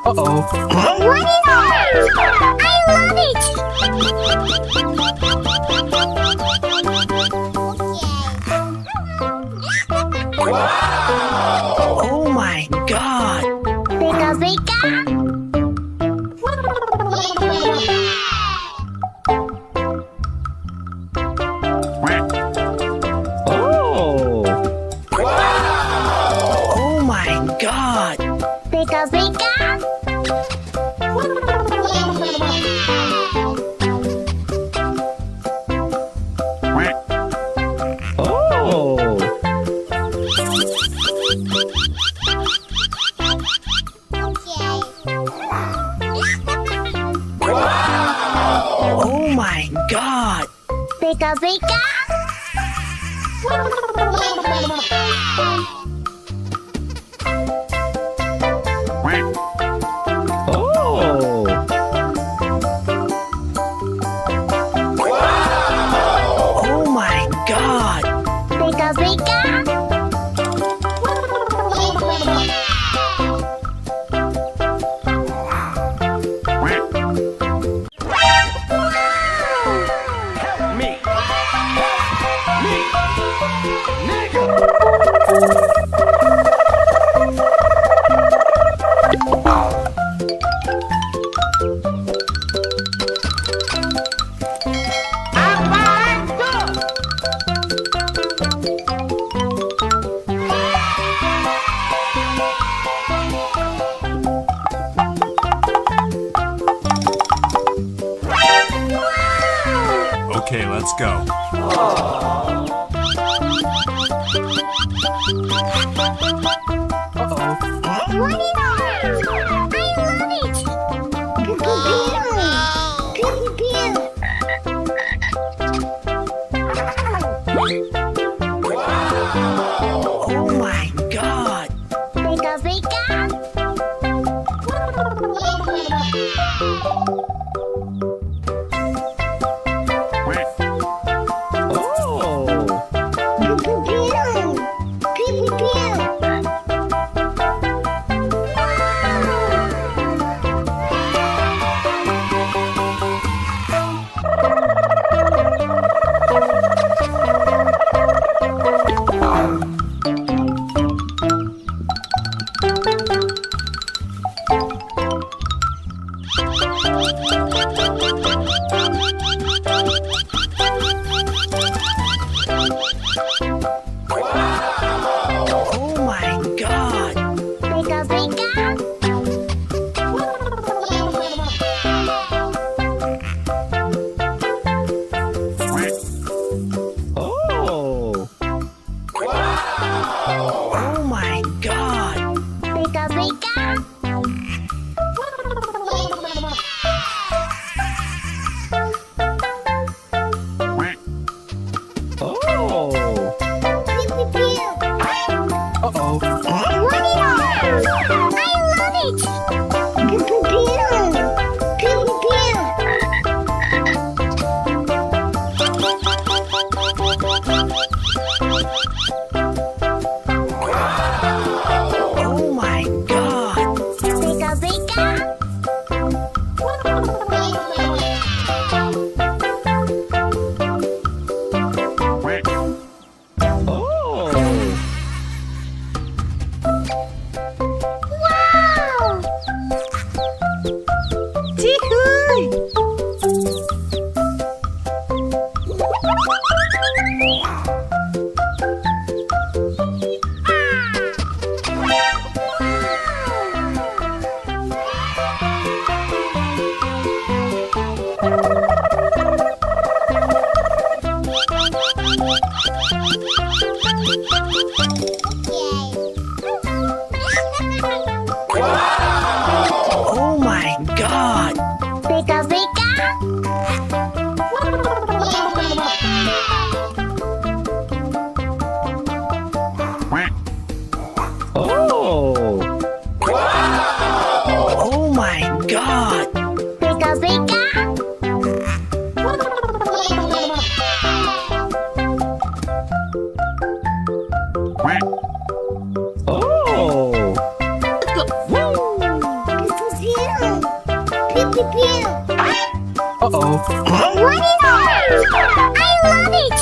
Uh-oh. What is it? I love it! Oh my God! Pika pika! Oh! Oh my God! Pika pika! Oh! Oh my God! Pika pika! Oh! Oh my God! Pika pika! Help me! Me! Nigga! Okay, let's go. Uh-oh. What is it? I love it! Pew, pew. Oh my God! Pika pika! Oh! Pew, pew, pew. Oh my God! Pika pika! Oh! Oh my God! Pika pika! Oh! Pew, pew, pew. Uh-oh. What is it? I love it! Pew, pew, pew. Pew, pew, pew. Oh my God! Pika pika! Oh! Wow! Pew, pew. Uh-oh. What is that? I love it.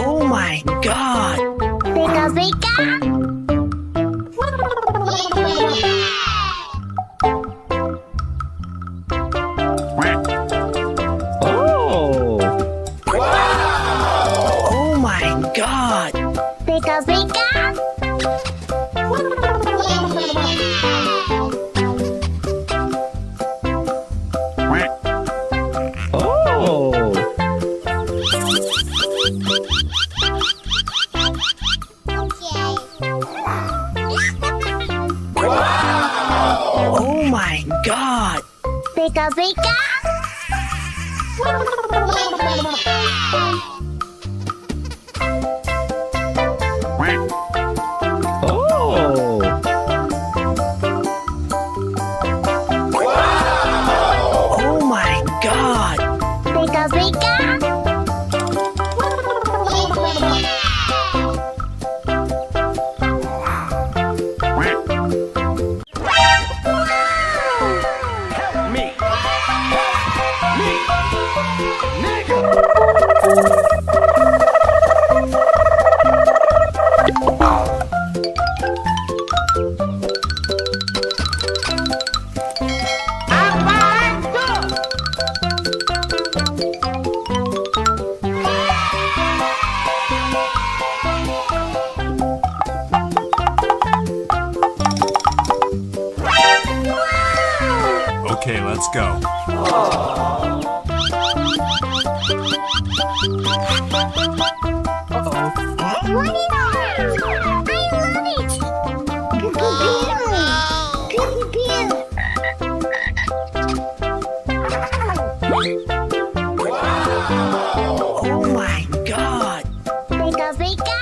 Oh my God. Pika, pika. Oh. Oh my God. Pika, pika. Oh. Oh my God. Pika, pika. Oh. Oh my God. Pika, pika. Help me. Me. Nigga. Okay, let's go. Uh-oh. What is that? I love it. Pew, pew, pew. Oh my God. Pika, pika.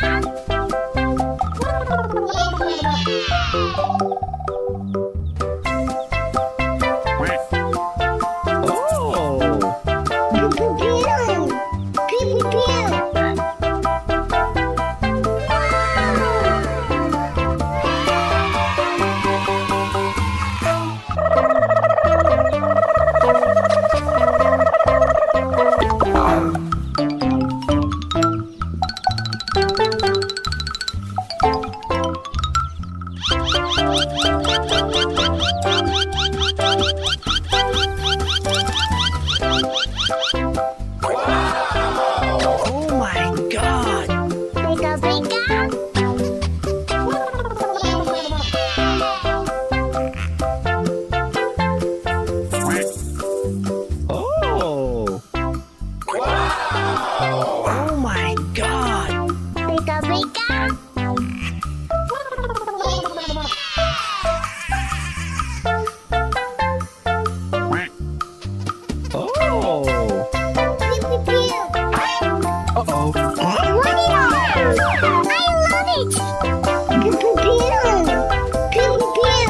Oh. Pew, pew, pew. Pew, pew, pew. Oh my God. Pika, pika. Oh. Oh my God. Pika, pika. Oh. Pew, pew, pew. Uh-oh. What is that? I love it. Pew, pew, pew. Pew, pew, pew.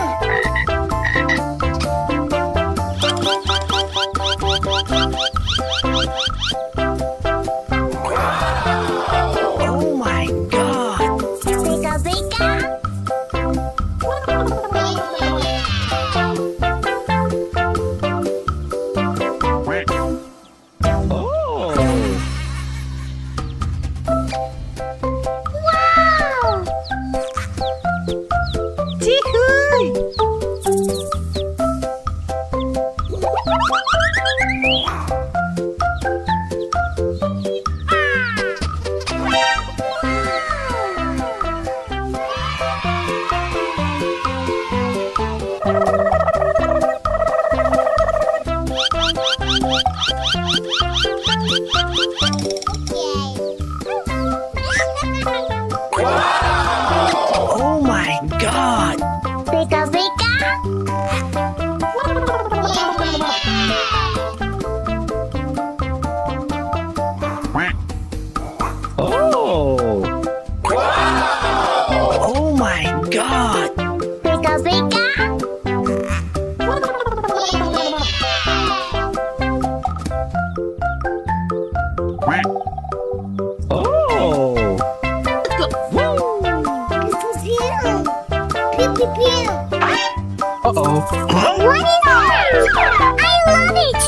Oh my God. Pika, pika. Oh. Wow! Oh my God. Pika, pika. Oh. Oh my God. Pika, pika. Oh. Uh-oh. What is that? I love it!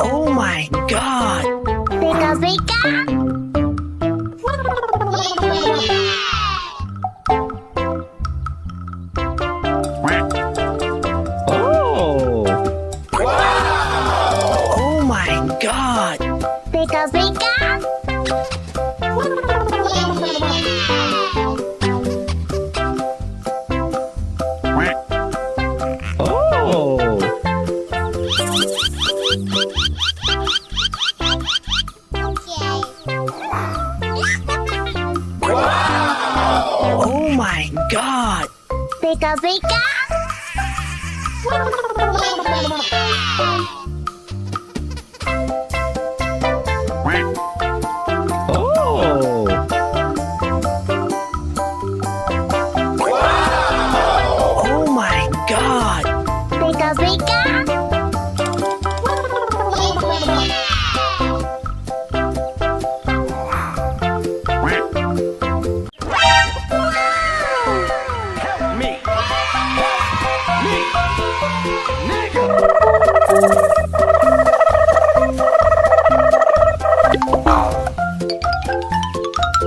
Oh my god. Pika pika! Oh. Oh my god. Pika pika! Oh. Oh my god. Pika pika! Oh. Oh my god. Pika pika! Me. Nigga.